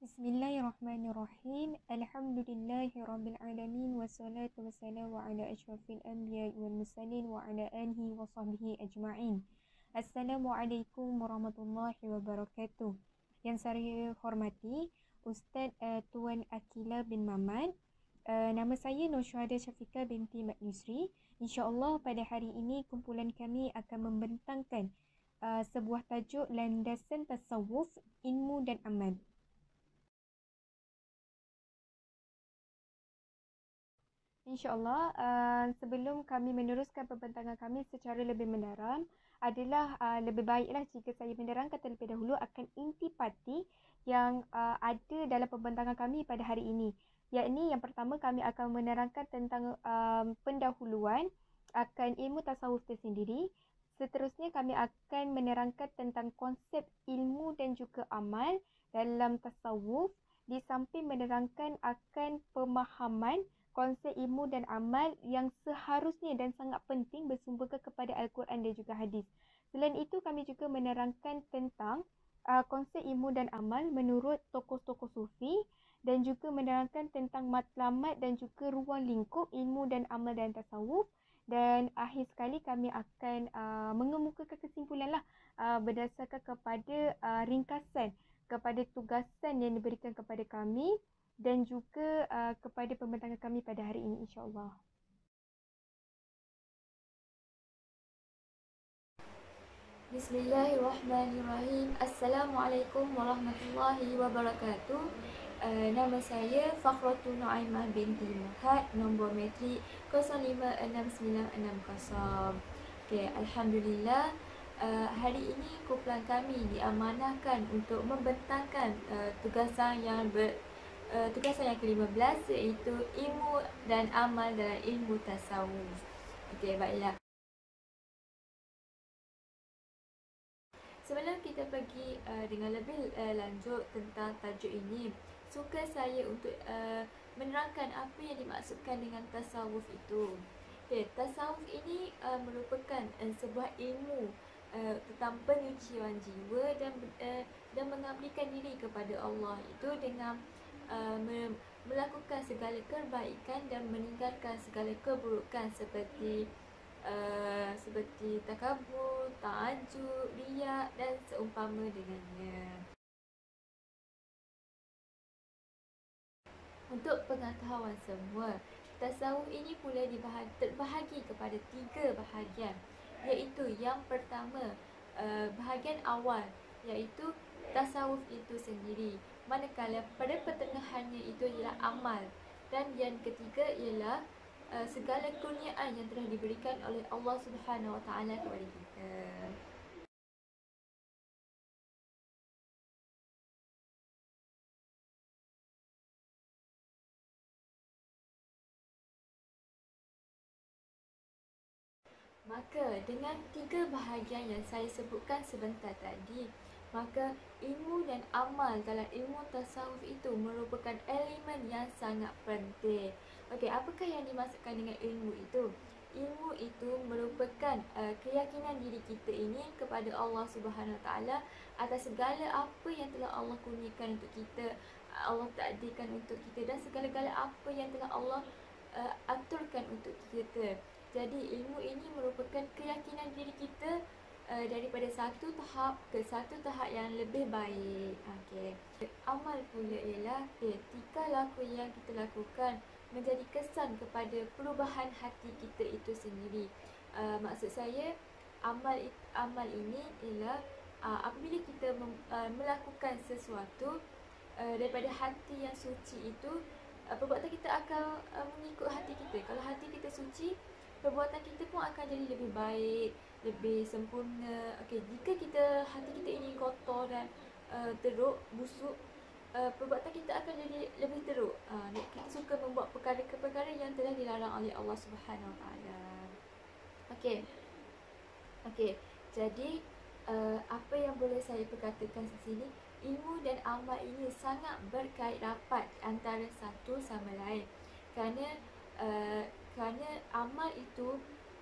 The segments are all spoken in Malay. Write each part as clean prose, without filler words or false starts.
Bismillahirrahmanirrahim. Alhamdulillahirrabbilalamin. Wassalatu wassalamu ala asyrafil anbiya wal mursalin wa ala alihi wa sahbihi ajma'in. Assalamualaikum warahmatullahi wabarakatuh. Yang saya hormati Ustaz Tuan Akila bin Mamat. Nama saya Nur Syuhada Syafiqah binti Mat Yusri. InsyaAllah pada hari ini kumpulan kami akan membentangkan sebuah tajuk landasan tasawuf, ilmu dan amal. InsyaAllah, sebelum kami meneruskan pembentangan kami secara lebih mendalam, adalah lebih baiklah jika saya menerangkan terlebih dahulu akan intipati yang ada dalam pembentangan kami pada hari ini. Yakni yang pertama, kami akan menerangkan tentang pendahuluan akan ilmu tasawuf tersendiri. Seterusnya, kami akan menerangkan tentang konsep ilmu dan juga amal dalam tasawuf, di samping menerangkan akan pemahaman konsep ilmu dan amal yang seharusnya dan sangat penting bersumberkan kepada Al-Quran dan juga hadis. Selain itu, kami juga menerangkan tentang konsep ilmu dan amal menurut tokoh-tokoh sufi dan juga menerangkan tentang matlamat dan juga ruang lingkup ilmu dan amal dan tasawuf. Dan akhir sekali kami akan mengemukakan kesimpulan berdasarkan kepada ringkasan kepada tugasan yang diberikan kepada kami dan juga kepada pembentangan kami pada hari ini, insyaAllah. Bismillahirrahmanirrahim. Assalamualaikum warahmatullahi wabarakatuh. Nama saya Fakhratul Nuaimah binti Muhammad, nombor matrik 056960. Alhamdulillah. Hari ini kumpulan kami diamanahkan untuk membentangkan tugasan yang ke-15, iaitu ilmu dan amal dalam ilmu tasawuf. Baiklah. Sebelum kita pergi dengan lebih lanjut tentang tajuk ini, suka saya untuk menerangkan apa yang dimaksudkan dengan tasawuf itu. Tasawuf ini merupakan sebuah ilmu tentang penyucian jiwa dan mengabdikan diri kepada Allah itu dengan melakukan segala kebaikan dan meninggalkan segala keburukan seperti takabur, ta'ajub, riya dan seumpama dengannya. Untuk pengetahuan semua, tasawuf ini pula terbahagi kepada 3 bahagian, iaitu yang pertama, bahagian awal, iaitu tasawuf itu sendiri, manakala pada pertengahannya itu ialah amal, dan yang ketiga ialah segala kurniaan yang telah diberikan oleh Allah Subhanahu Wa Taala kepada kita. Maka dengan 3 bahagian yang saya sebutkan sebentar tadi, maka ilmu dan amal dalam ilmu tasawuf itu merupakan elemen yang sangat penting. Apakah yang dimaksudkan dengan ilmu itu? Ilmu itu merupakan keyakinan diri kita ini kepada Allah Subhanahu Wa Taala atas segala apa yang telah Allah kurniakan untuk kita, Allah takdirkan untuk kita, dan segala-gala apa yang telah Allah aturkan untuk kita. Jadi ilmu ini merupakan keyakinan diri kita daripada satu tahap ke satu tahap yang lebih baik. Amal pula ialah tingkah laku yang kita lakukan menjadi kesan kepada perubahan hati kita itu sendiri. Maksud saya, amal ini ialah apabila kita melakukan sesuatu daripada hati yang suci itu, perbuatan kita akan mengikut hati kita. Kalau hati kita suci, perbuatan kita pun akan jadi lebih baik, lebih sempurna. Jika hati kita ini kotor dan teruk, busuk, perbuatan kita akan jadi lebih teruk. Kita suka membuat perkara-perkara yang telah dilarang oleh Allah Subhanahu Wa Taala. Jadi apa yang boleh saya perkatakan di sini, ilmu dan amal ini sangat berkait rapat antara satu sama lain. Kerana amal itu,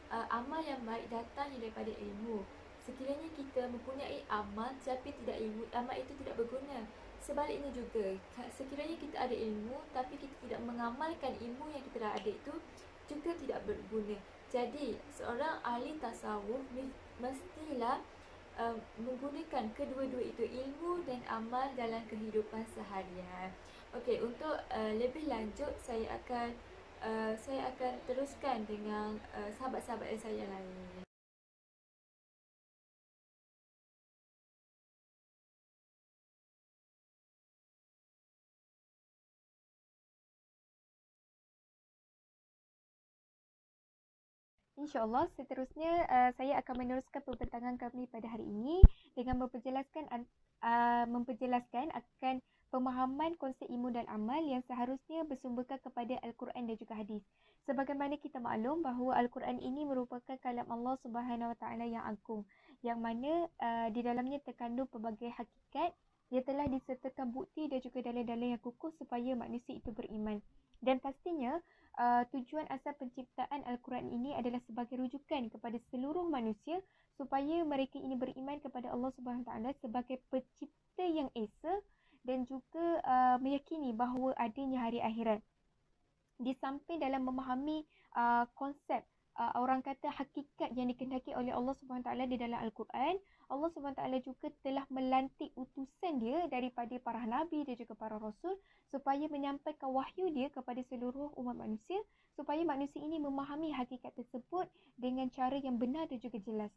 amal yang baik datangnya daripada ilmu. Sekiranya kita mempunyai amal tetapi tidak ilmu, amal itu tidak berguna. Sebaliknya juga, sekiranya kita ada ilmu tapi kita tidak mengamalkan ilmu yang kita dah ada itu, juga tidak berguna. Jadi, seorang ahli tasawuf mestilah menggunakan kedua-dua itu, ilmu dan amal, dalam kehidupan seharian. Okey, untuk lebih lanjut saya akan teruskan dengan sahabat-sahabat saya yang lain. InsyaAllah seterusnya saya akan meneruskan pembentangan kami pada hari ini dengan memperjelaskan akan pemahaman konsep ilmu dan amal yang seharusnya bersumberkan kepada Al-Quran dan juga hadis. Sebagaimana kita maklum bahawa Al-Quran ini merupakan kalam Allah Subhanahu Wa Taala yang agung, yang mana di dalamnya terkandung pelbagai hakikat yang telah disertakan bukti dan juga dalil-dalil yang kukuh supaya manusia itu beriman. Dan pastinya tujuan asal penciptaan Al-Quran ini adalah sebagai rujukan kepada seluruh manusia supaya mereka ini beriman kepada Allah Subhanahu Wa Taala sebagai pencipta yang esa dan juga meyakini bahawa adanya hari akhirat. Di samping dalam memahami konsep orang kata hakikat yang dikehendaki oleh Allah Subhanahu Wa Taala di dalam Al-Quran, Allah Subhanahu Wa Taala juga telah melantik utusan dia daripada para nabi dan juga para rasul supaya menyampaikan wahyu dia kepada seluruh umat manusia supaya manusia ini memahami hakikat tersebut dengan cara yang benar dan juga jelas.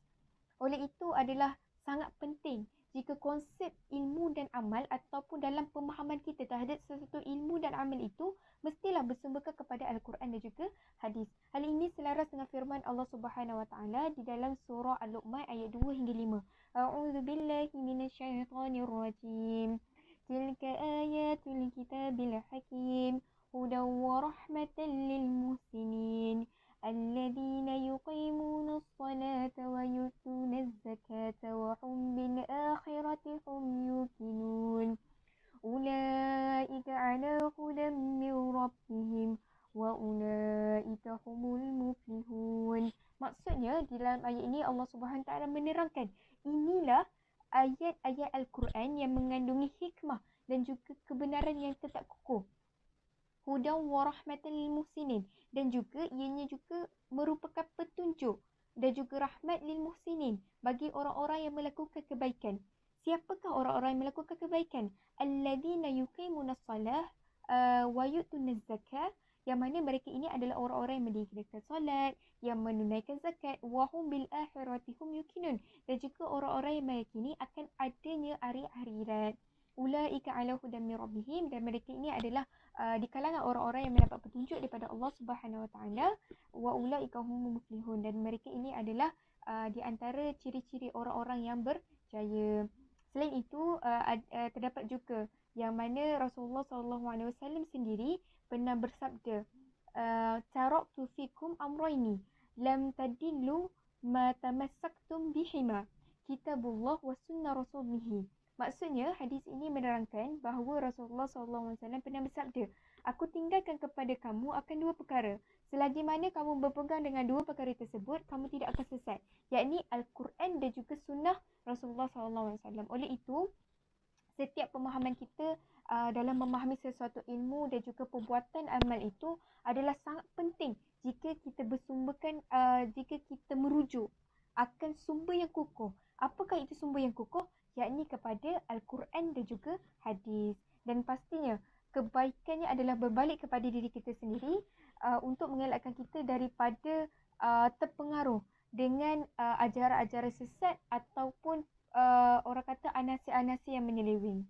Oleh itu adalah sangat penting jika konsep ilmu dan amal ataupun dalam pemahaman kita terhadap sesuatu ilmu dan amal itu mestilah bersumberkan kepada Al-Quran dan juga hadis. Hal ini selaras dengan firman Allah Subhanahu Wa Taala di dalam surah Al-Luqman ayat 2 hingga 5. A'udzubillahi minasyaitonirrajim. Tilka ayatul kitabil hakim. Hudan wa rahmatan lil muhsinin. الذين يقيمون الصلاة ويؤتون الزكاة وهم بالآخرة هم يوقنون أولئك على هدى من ربهم وأولئك هم المفلحون. Maksudnya di dalam ayat ini Allah Subhanahu Taala menerangkan inilah ayat-ayat Al-Quran yang mengandungi hikmah dan juga kebenaran yang tetap kukuh. Hudan wa rahmatan lil muhsinin, dan juga ianya juga merupakan petunjuk dan juga rahmat lil muhsinin bagi orang-orang yang melakukan kebaikan. Siapakah orang-orang yang melakukan kebaikan? Alladzina yuqimunas salah wa yu'tunaz zakah, yang mana mereka ini adalah orang-orang yang mendirikan solat, yang menunaikan zakat, wa hum bil akhirati hum yuqinun, dan juga orang-orang yang meyakini akan adanya hari akhirat. Ulaika ala hudan min rabbihim, dan mereka ini adalah di kalangan orang-orang yang mendapat petunjuk daripada Allah Subhanahu Wa Taala. Wa ulaika humul muflihun, dan mereka ini adalah di antara ciri-ciri orang-orang yang berjaya. Selain itu terdapat juga yang mana Rasulullah SAW sendiri pernah bersabda, taraktu fikum amrayni lam tadillu ma tamassaktum bihima, kitabullah wa sunnah rasulih. Maksudnya, hadis ini menerangkan bahawa Rasulullah SAW pernah bersabda, aku tinggalkan kepada kamu akan dua perkara. Selagi mana kamu berpegang dengan dua perkara tersebut, kamu tidak akan sesat. Yakni Al-Quran dan juga sunnah Rasulullah SAW. Oleh itu, setiap pemahaman kita dalam memahami sesuatu ilmu dan juga perbuatan amal itu adalah sangat penting jika kita bersumberkan, jika kita merujuk akan sumber yang kukuh. Apakah itu sumber yang kukuh? Yakni kepada Al-Quran dan juga hadis. Dan pastinya kebaikannya adalah berbalik kepada diri kita sendiri untuk mengelakkan kita daripada terpengaruh dengan ajaran-ajaran sesat ataupun orang kata anasi-anasi yang menyeleweng.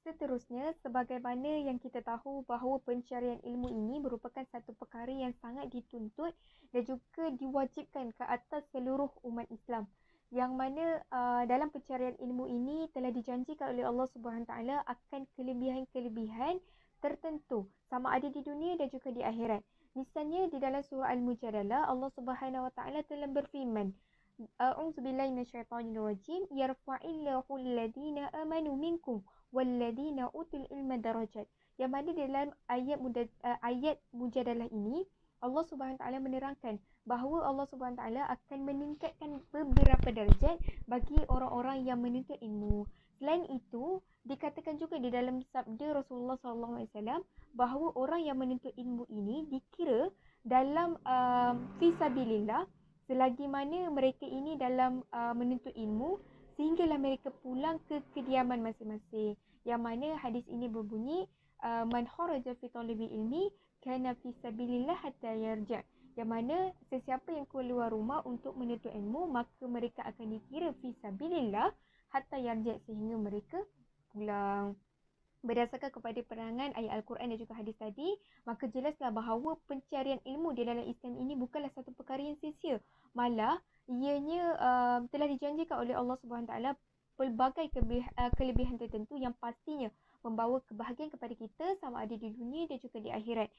Seterusnya, sebagaimana yang kita tahu bahawa pencarian ilmu ini merupakan satu perkara yang sangat dituntut dan juga diwajibkan ke atas seluruh umat Islam. Yang mana dalam pencarian ilmu ini telah dijanjikan oleh Allah Subhanahu Taala akan kelebihan-kelebihan tertentu sama ada di dunia dan juga di akhirat. Misalnya di dalam surah Al-Mujadalah, Allah Subhanahu Wa Taala telah berfirman, A'udzubillahi minasyaitonirrajim, yarfa'illahu alladhina amanu minkum walladhina utul ilma darajat. Yang mana dalam ayat Mujadalah ini Allah Subhanahu Wa Taala menerangkan bahawa Allah Subhanahu Wa Taala akan meningkatkan beberapa darjat bagi orang-orang yang menuntut ilmu. Selain itu, dikatakan juga di dalam sabda Rasulullah SAW bahawa orang yang menuntut ilmu ini dikira dalam fisabilillah selagi mana mereka ini dalam menuntut ilmu sehinggalah mereka pulang ke kediaman masing-masing. Yang mana hadis ini berbunyi man kharaja fi talabil ilmi kana fi sabilillah hatta yarja'. Yang mana sesiapa yang keluar rumah untuk menuntut ilmu maka mereka akan dikira fi sabilillah hatta yarja' sehingga mereka pulang. Berdasarkan kepada penerangan ayat Al-Quran dan juga hadis tadi, maka jelaslah bahawa pencarian ilmu di dalam Islam ini bukanlah satu perkara yang sia-sia. Malah, ianya telah dijanjikan oleh Allah Subhanahu Taala pelbagai kelebihan tertentu yang pastinya membawa kebahagiaan kepada kita sama ada di dunia dan juga di akhirat.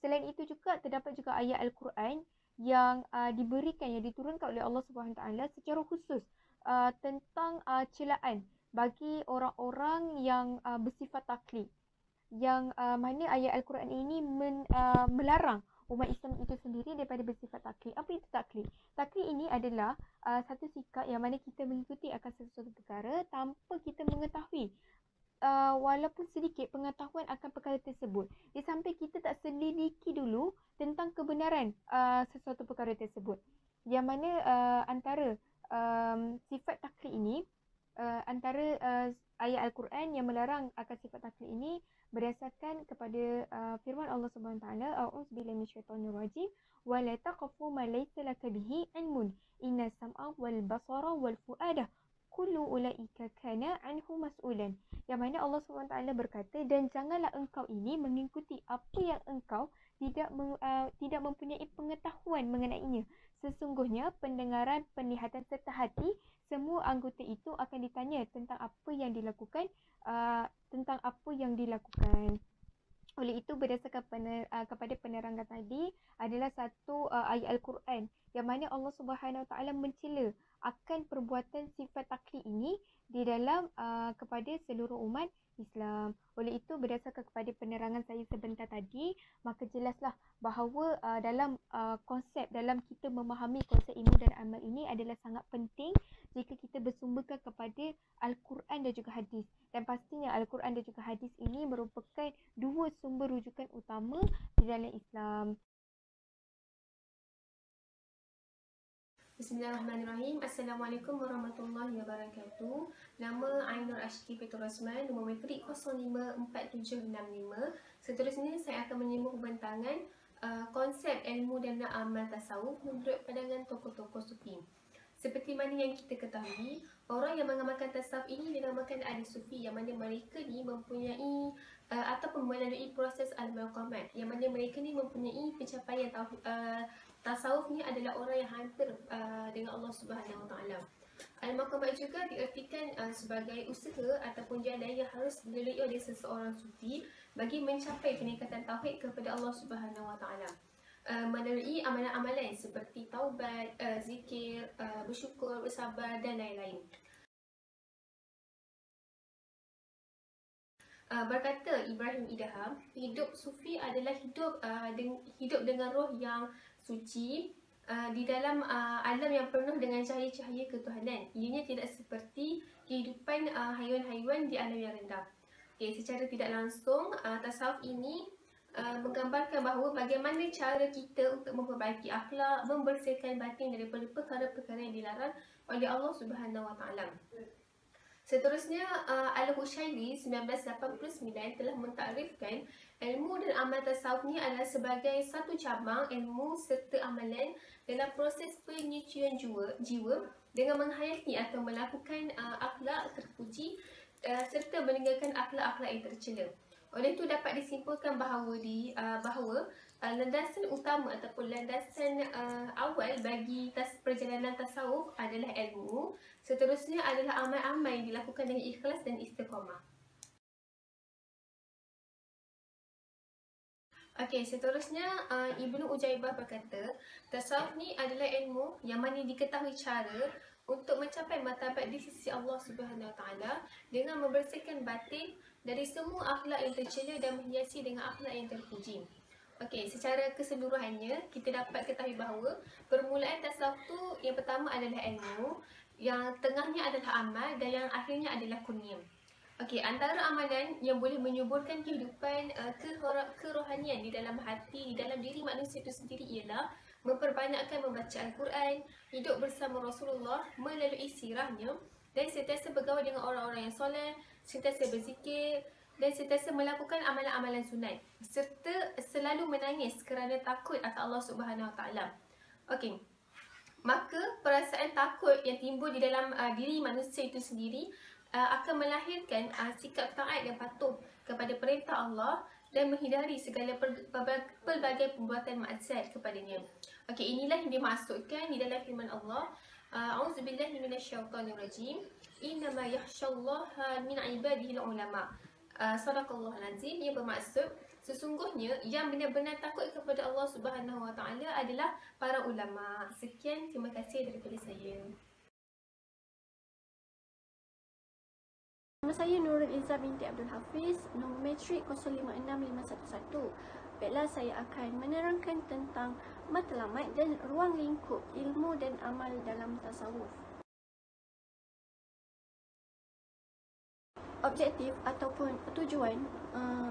Selain itu juga terdapat juga ayat Al-Quran yang yang diturunkan oleh Allah Subhanahu Taala secara khusus tentang celaan bagi orang-orang yang bersifat taklid, yang mana ayat Al-Quran ini melarang umat Islam itu sendiri daripada bersifat taklid. Apa itu taklid? Taklid ini adalah satu sikap yang mana kita mengikuti akan sesuatu perkara tanpa kita mengetahui walaupun sedikit pengetahuan akan perkara tersebut. Di samping kita tak selidiki dulu tentang kebenaran sesuatu perkara tersebut. Yang mana antara sifat taklid ini, antara ayat Al-Quran yang melarang akan sifat taklid ini berdasarkan kepada firman Allah Subhanahu Taala, a'udzubillahi minasyaitonir rajim, wa la taqfu ma laysa laka bihi ilmun, inna sam'a wal basara wal fuada kullu ulaika kana anhu mas'ulan. Yang mana Allah Subhanahu Taala berkata, dan janganlah engkau ini mengikuti apa yang engkau tidak mempunyai pengetahuan mengenainya. Sesungguhnya pendengaran, penglihatan serta hati, semua anggota itu akan ditanya tentang apa yang dilakukan, Oleh itu, berdasarkan kepada penerangan tadi adalah satu ayat Al-Quran yang mana Allah Subhanahu Taala mencela akan perbuatan sifat taklid ini di dalam kepada seluruh umat Islam. Oleh itu, berdasarkan kepada penerangan saya sebentar tadi, maka jelaslah bahawa dalam kita memahami konsep ilmu dan amal ini adalah sangat penting jika kita bersumberkan kepada Al-Quran dan juga hadis. Dan pastinya Al-Quran dan juga hadis ini merupakan dua sumber rujukan utama di dalam Islam. Bismillahirrahmanirrahim. Assalamualaikum warahmatullahi wabarakatuh. Nama Ainur Ashki Petur Rosman, nombor metrik 054765. Seterusnya saya akan menyambung pembentangan konsep ilmu dan amal tasawuf menurut pandangan tokoh-tokoh sufi. Seperti mana yang kita ketahui, orang yang mengamalkan tasawuf ini dinamakan ahli sufi, yang mana mereka ni mempunyai ataupun melalui proses al-maqamat, yang mana mereka ni mempunyai pencapaian tasawuf ni adalah orang yang hampir dengan Allah Subhanahu Wa Taala. Al-maqamat juga diartikan sebagai usaha ataupun jalan yang harus dilalui oleh seseorang sufi bagi mencapai peningkatan tauhid kepada Allah Subhanahu Wa Taala. Melalui amalan-amalan seperti taubat, zikir, bersyukur, bersabar dan lain-lain. Berkata Ibrahim Idham, hidup sufi adalah hidup dengan roh yang suci di dalam alam yang penuh dengan cahaya-cahaya ketuhanan. Ianya tidak seperti kehidupan haiwan-haiwan di alam yang rendah. Secara tidak langsung, tasawuf ini menggambarkan bahawa bagaimana cara kita untuk memperbaiki akhlak, membersihkan batin daripada perkara-perkara yang dilarang oleh Allah Subhanahu Wa Taala. Seterusnya, Al-Hushairi 1989 telah mentakrifkan ilmu dan amal tasawuf ni adalah sebagai satu cabang ilmu serta amalan dalam proses penyucian jiwa dengan menghayati atau melakukan akhlak terpuji serta meninggalkan akhlak-akhlak yang tercela. Oleh itu dapat disimpulkan bahawa landasan utama ataupun landasan awal bagi perjalanan tasawuf adalah ilmu. Seterusnya adalah amal-amal yang dilakukan dengan ikhlas dan istiqamah. Seterusnya Ibnu Ujaibah berkata, tasawuf ni adalah ilmu yang mana diketahui cara untuk mencapai martabat di sisi Allah Subhanahu Wa Taala dengan membersihkan batin dari semua akhlak yang tercela dan menghiasi dengan akhlak yang terpuji. Okey, secara keseluruhannya kita dapat ketahui bahawa permulaan tasawuf tu yang pertama adalah ilmu, yang tengahnya adalah amal dan yang akhirnya adalah kurnia. Okey, antara amalan yang boleh menyuburkan kehidupan kerohanian di dalam hati, di dalam diri manusia itu sendiri ialah memperbanyakkan membaca Al-Quran, hidup bersama Rasulullah melalui sirahnya dan sentiasa bergaul dengan orang-orang yang soleh, sentiasa berzikir dan sentiasa melakukan amalan-amalan sunat serta selalu menangis kerana takut akan Allah Subhanahu Wa Taala. Okey. Maka perasaan takut yang timbul di dalam diri manusia itu sendiri akan melahirkan sikap taat dan patuh kepada perintah Allah dan menghindari segala pelbagai perbuatan maksiat kepadanya. Okey, inilah yang dimaksudkan di dalam firman Allah, A'udzubillahi minasyaitonirrajim. Innama yakhsyallaha min ibadihil ulama. Sadaqallahul azim, yang bermaksud sesungguhnya yang benar-benar takut kepada Allah Subhanahu Wa Taala adalah para ulama. Sekian, terima kasih daripada saya. Nama saya Nurul Izzah binti Abdul Hafiz, nombor matrik 056511. Baiklah, saya akan menerangkan tentang matlamat dan ruang lingkup ilmu dan amal dalam tasawuf. Objektif ataupun tujuan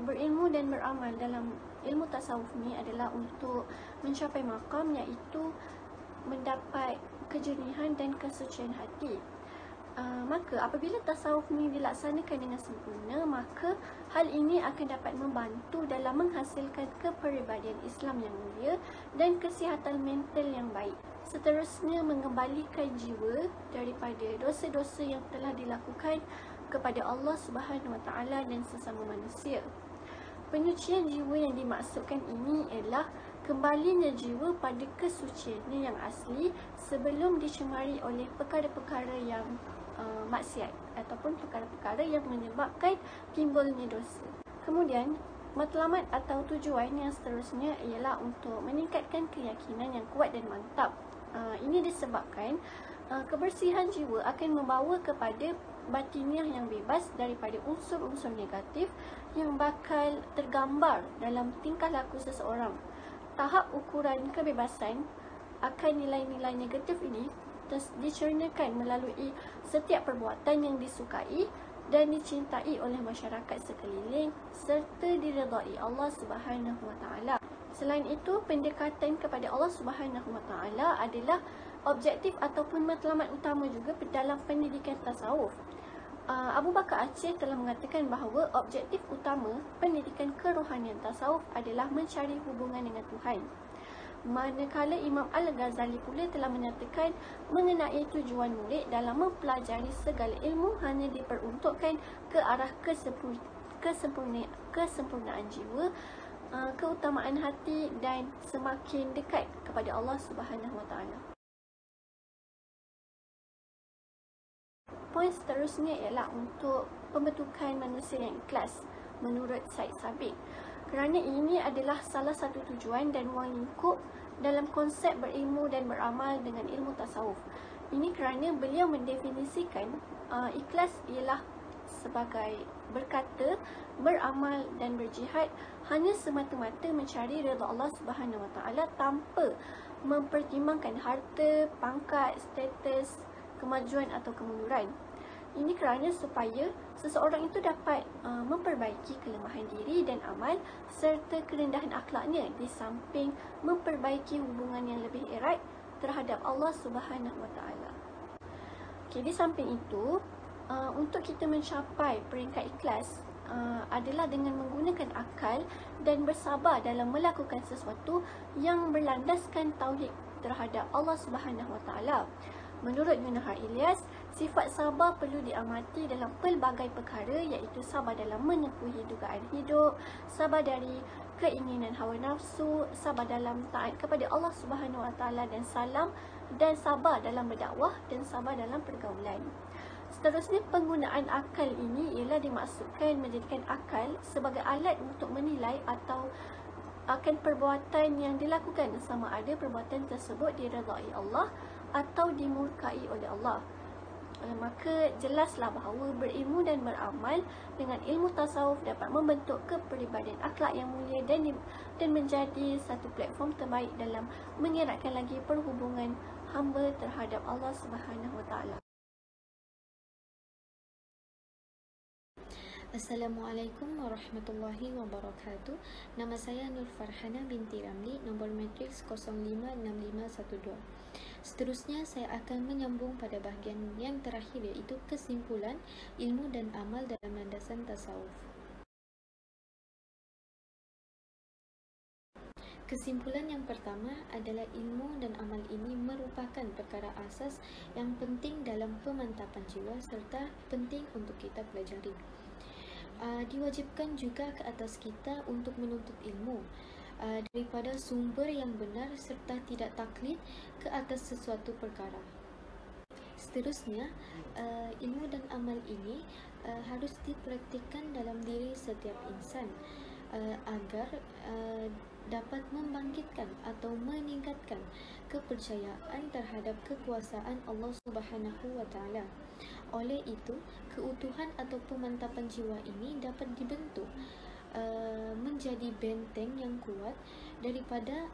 berilmu dan beramal dalam ilmu tasawuf ni adalah untuk mencapai maqam, iaitu mendapat kejernihan dan kesucian hati. Maka apabila tasawuf ni dilaksanakan dengan sempurna, maka hal ini akan dapat membantu dalam menghasilkan kepribadian Islam yang mulia dan kesihatan mental yang baik. Seterusnya, mengembalikan jiwa daripada dosa-dosa yang telah dilakukan kepada Allah Subhanahu Wa Taala dan sesama manusia. Penyucian jiwa yang dimaksudkan ini ialah kembalinya jiwa pada kesuciannya yang asli sebelum dicemari oleh perkara-perkara yang maksiat ataupun perkara-perkara yang menyebabkan timbulnya dosa. Kemudian, matlamat atau tujuan yang seterusnya ialah untuk meningkatkan keyakinan yang kuat dan mantap. Ini disebabkan kebersihan jiwa akan membawa kepada batiniah yang bebas daripada unsur-unsur negatif yang bakal tergambar dalam tingkah laku seseorang. Tahap ukuran kebebasan akan nilai-nilai negatif ini dicernakan melalui setiap perbuatan yang disukai dan dicintai oleh masyarakat sekeliling serta diredai Allah Subhanahu Wa Taala. Selain itu, pendekatan kepada Allah Subhanahu Wa Taala adalah objektif ataupun matlamat utama juga dalam pendidikan tasawuf. Abu Bakar Aceh telah mengatakan bahawa objektif utama pendidikan kerohanian tasawuf adalah mencari hubungan dengan Tuhan. Manakala Imam Al-Ghazali pula telah menyatakan mengenai tujuan murid dalam mempelajari segala ilmu hanya diperuntukkan ke arah kesempurnaan jiwa, keutamaan hati dan semakin dekat kepada Allah Subhanahu Wa Taala. Poin seterusnya ialah untuk pembentukan manusia yang ikhlas menurut Said Sabiq. Kerana ini adalah salah satu tujuan dan ruang lingkup dalam konsep berilmu dan beramal dengan ilmu tasawuf. Ini kerana beliau mendefinisikan ikhlas ialah sebagai berkata, beramal dan berjihad hanya semata-mata mencari redha Allah Subhanahu Wa Taala tanpa mempertimbangkan harta, pangkat, status, kemajuan atau kemunduran. Ini kerana supaya seseorang itu dapat memperbaiki kelemahan diri dan amal serta kerendahan akhlaknya di samping memperbaiki hubungan yang lebih erat terhadap Allah Subhanahu Wa Taala. Okey, di samping itu, untuk kita mencapai peringkat ikhlas adalah dengan menggunakan akal dan bersabar dalam melakukan sesuatu yang berlandaskan tauhid terhadap Allah Subhanahu Wa Taala. Menurut Yunahar Ilyas, sifat sabar perlu diamati dalam pelbagai perkara, iaitu sabar dalam menempuhi dugaan hidup, sabar dari keinginan hawa nafsu, sabar dalam taat kepada Allah Subhanahu Wa Taala dan sabar dalam berdakwah dan sabar dalam pergaulan. Seterusnya, penggunaan akal ini ialah dimaksudkan menjadikan akal sebagai alat untuk menilai atau akan perbuatan yang dilakukan, sama ada perbuatan tersebut diredai Allah atau dimurkai oleh Allah. Maka jelaslah bahawa berilmu dan beramal dengan ilmu tasawuf dapat membentuk kepribadian akhlak yang mulia dan menjadi satu platform terbaik dalam mengeratkan lagi perhubungan hamba terhadap Allah Subhanahu Wa Taala. Assalamualaikum warahmatullahi wabarakatuh. Nama saya Nur Farhana binti Ramli, nombor matriks 056512. Seterusnya saya akan menyambung pada bahagian yang terakhir, iaitu kesimpulan ilmu dan amal dalam landasan tasawuf. Kesimpulan yang pertama adalah ilmu dan amal ini merupakan perkara asas yang penting dalam pemantapan jiwa serta penting untuk kita pelajari. Diwajibkan juga ke atas kita untuk menuntut ilmu daripada sumber yang benar serta tidak taklid ke atas sesuatu perkara. Seterusnya, ilmu dan amal ini harus dipraktikkan dalam diri setiap insan agar dapat membangkitkan atau meningkatkan kepercayaan terhadap kekuasaan Allah Subhanahu Wa Taala. Oleh itu, keutuhan atau pemantapan jiwa ini dapat dibentuk menjadi benteng yang kuat daripada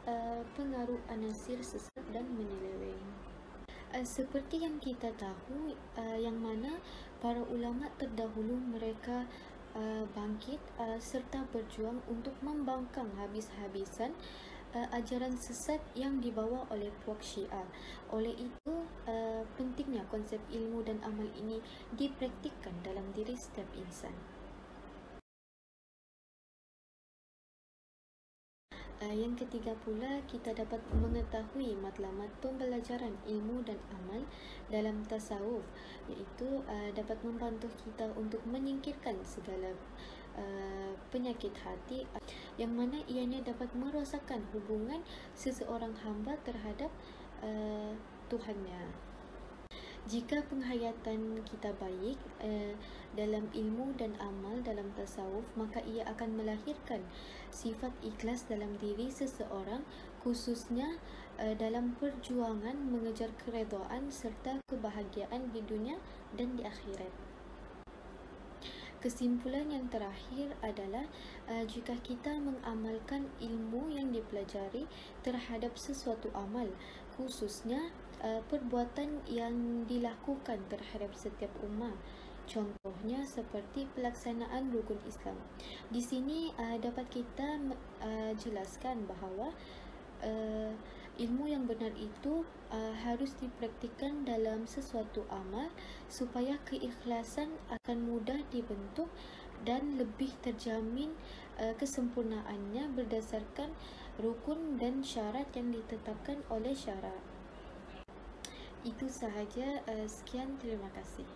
pengaruh anasir sesat dan menyeleweng. Seperti yang kita tahu, yang mana para ulama terdahulu mereka bangkit serta berjuang untuk membangkang habis-habisan ajaran sesat yang dibawa oleh puak Syiah. Oleh itu, pentingnya konsep ilmu dan amal ini dipraktikkan dalam diri setiap insan. Yang ketiga pula, kita dapat mengetahui matlamat pembelajaran ilmu dan amal dalam tasawuf, iaitu dapat membantu kita untuk menyingkirkan segala penyakit hati yang mana ianya dapat merosakkan hubungan seseorang hamba terhadap Tuhannya. Jika penghayatan kita baik dalam ilmu dan amal dalam tasawuf, maka ia akan melahirkan sifat ikhlas dalam diri seseorang, khususnya dalam perjuangan mengejar keredaan serta kebahagiaan di dunia dan di akhirat. Kesimpulan yang terakhir adalah jika kita mengamalkan ilmu yang dipelajari terhadap sesuatu amal, khususnya perbuatan yang dilakukan terhadap setiap ummah, contohnya seperti pelaksanaan rukun Islam. Di sini dapat kita jelaskan bahawa ilmu yang benar itu harus dipraktikkan dalam sesuatu amal supaya keikhlasan akan mudah dibentuk dan lebih terjamin kesempurnaannya berdasarkan rukun dan syarat yang ditetapkan oleh syara. Itu sahaja, sekian, terima kasih.